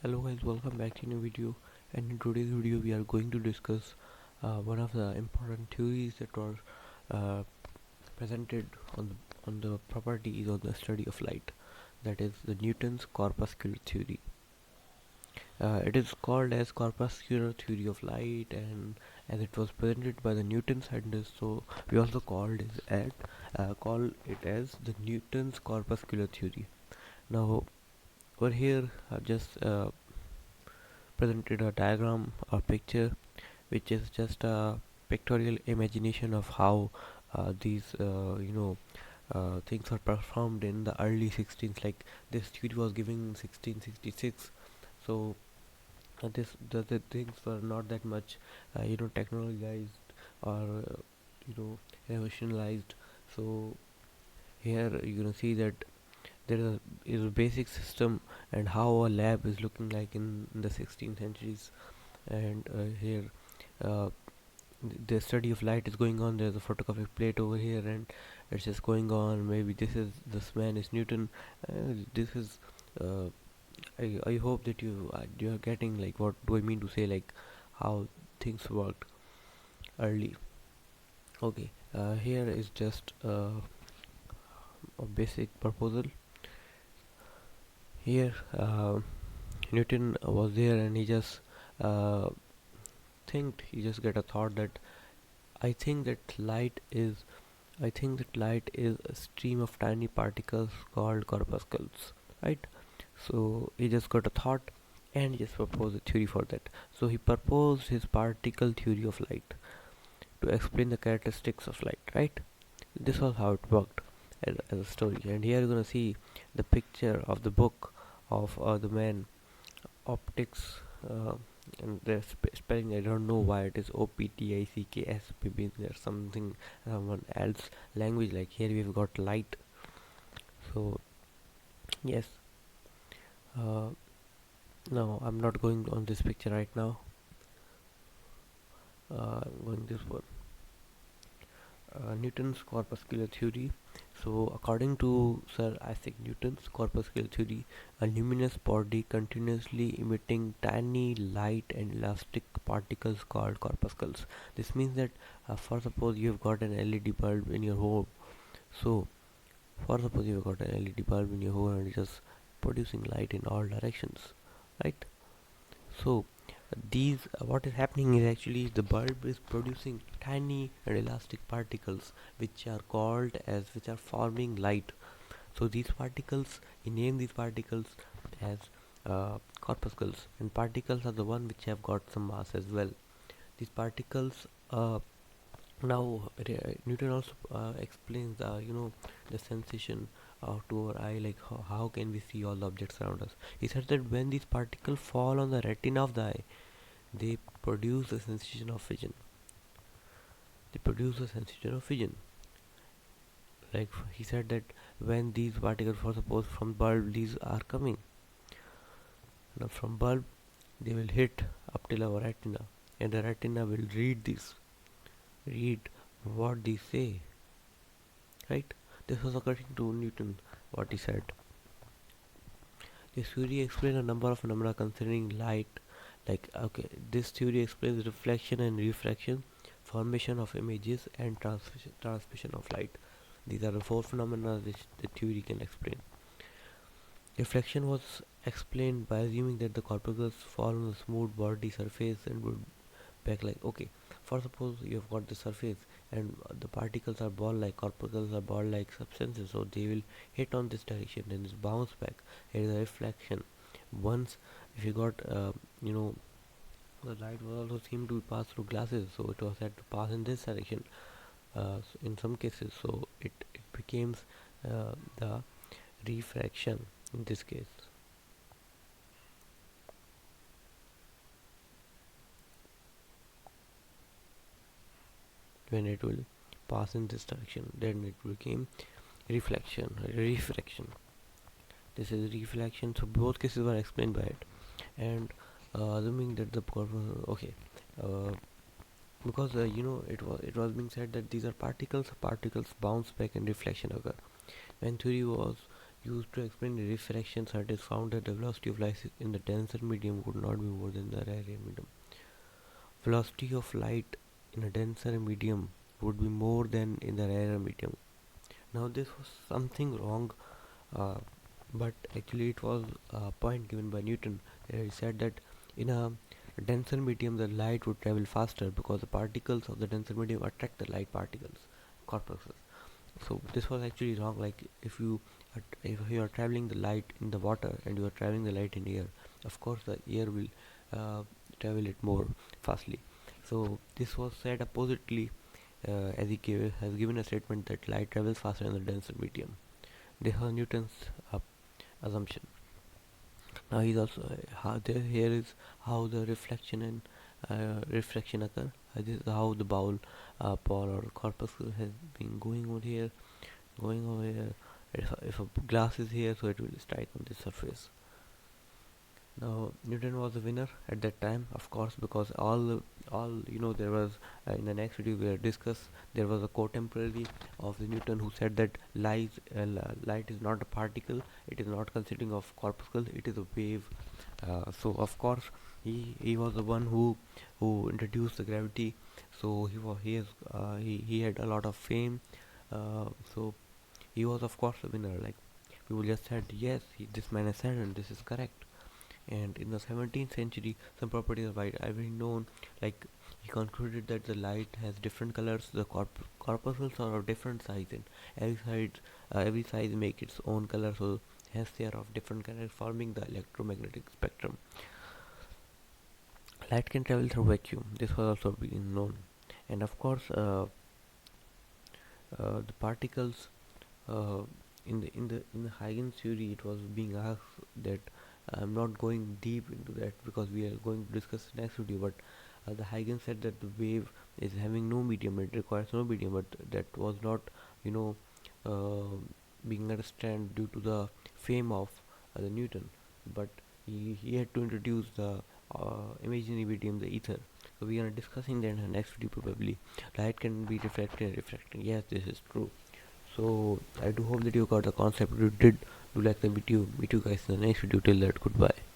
Hello guys, welcome back to a new video. And in today's video we are going to discuss one of the important theories that was uh, presented on the properties of the study of light, that is the Newton's corpuscular theory. It is called as corpuscular theory of light, and as it was presented by the Newton scientists, so we also call it as the Newton's corpuscular theory. Now over here I've just presented a diagram or picture which is just a pictorial imagination of how these things are performed in the early 16th. Like this theory was given in 1666, so the things were not that much technologized or you know revolutionized. So here you're gonna see that there is a basic system and how a lab is looking like in the 16th centuries. And here uh, the study of light is going on. There's a photographic plate over here, and it's just going on. Maybe this man is Newton. This is uh, I hope that you are getting like what do I mean to say, like how things worked early. Okay, here is just a basic proposal. Here Newton was there, and uh, he just get a thought that I think that light is I think that light is a stream of tiny particles called corpuscles, right? So he just got a thought and he just proposed a theory for that. So he proposed his particle theory of light to explain the characteristics of light, right? This was how it worked as a story. And here you're gonna see the picture of the book of the man optics, and the spelling I don't know why it is OPTICKS. Maybe there's someone else language. Like here we've got light. So yes, uh, no, I'm not going on this picture right now. I'm going this one. Newton's corpuscular theory. So, according to Sir Isaac Newton's corpuscular theory, a luminous body continuously emitting tiny light and elastic particles called corpuscles. This means that, for suppose you have got an LED bulb in your home. So, for suppose you have got an LED bulb in your home and it's just producing light in all directions, right? So, these what is happening is actually the bulb is producing tiny and elastic particles which are forming light. So these particles, we name these particles as corpuscles, and particles are the one which have got some mass as well. These particles, now Newton also explains the sensation to our eye, like how can we see all the objects around us. He said that when these particles fall on the retina of the eye, they produce a sensation of vision. They produce a sensation of vision. Like he said that when these particles, for suppose from bulb, these are coming. Now from bulb, they will hit up till our retina, and the retina will read what they say. Right? This was according to Newton. What he said. This theory explains a number of phenomena concerning light. Like okay, this theory explains reflection and refraction, formation of images, and transmission of light. These are the four phenomena which the theory can explain. Reflection was explained by assuming that the corpuscles fall on a smooth body surface and would back like okay. For suppose you have got the surface and the particles are ball like, corpuscles are ball like substances, so they will hit on this direction and just bounce back. Here is a reflection. Once if you got the light was also seemed to pass through glasses, so it was had to pass in this direction in some cases, so it becomes the refraction in this case. When it will pass in this direction, then it became refraction. This is reflection, so both cases were explained by it. And assuming that the okay, uh, because it was being said that these are particles bounce back and reflection occur. When theory was used to explain the refraction, scientists found that the velocity of light in the denser medium would not be more than the rarer medium. Velocity of light in a denser medium would be more than in the rarer medium. Now this was something wrong, uh, but actually it was a point given by Newton. He said that in a denser medium the light would travel faster because the particles of the denser medium attract the light particles, corpuscles. So this was actually wrong. Like if you are traveling the light in the water and you are traveling the light in air, of course the air will uh, travel it more fastly. So this was said oppositely, as has given a statement that light travels faster in the denser medium. This was Newton's uh, assumption. Now he's also here is how the reflection and refraction occur. This is how the ball or corpuscle has been going over here. If a glass is here, so it will strike on this surface. Now Newton was the winner at that time, of course, because all there was in the next video we discuss, there was a contemporary of the Newton who said that light is not a particle, it is not consisting of corpuscle, it is a wave. So of course he was the one who introduced the gravity. So he had a lot of fame. So he was of course a winner. Like people just said, yes, this man has said and this is correct. And in the 17th century, some properties of light are very known. Like he concluded that the light has different colors. The corpuscles are of different size, and every size make its own color. So hence they are of different colors, forming the electromagnetic spectrum. Light can travel through vacuum. This was also been known, and of course, the particles uh, in the Huygens theory, it was being asked that I'm not going deep into that because we are going to discuss next video. But the Huygens said that the wave is having no medium; it requires no medium. But that was not, you know, uh, being understood due to the fame of the Newton. But he had to introduce the imaginary medium, the ether. So we are discussing that in the next video probably. Light can be reflected and refracted. Yes, this is true. So I do hope that you got the concept. If you did, do like the video. Meet you guys in the next video. Till that, goodbye.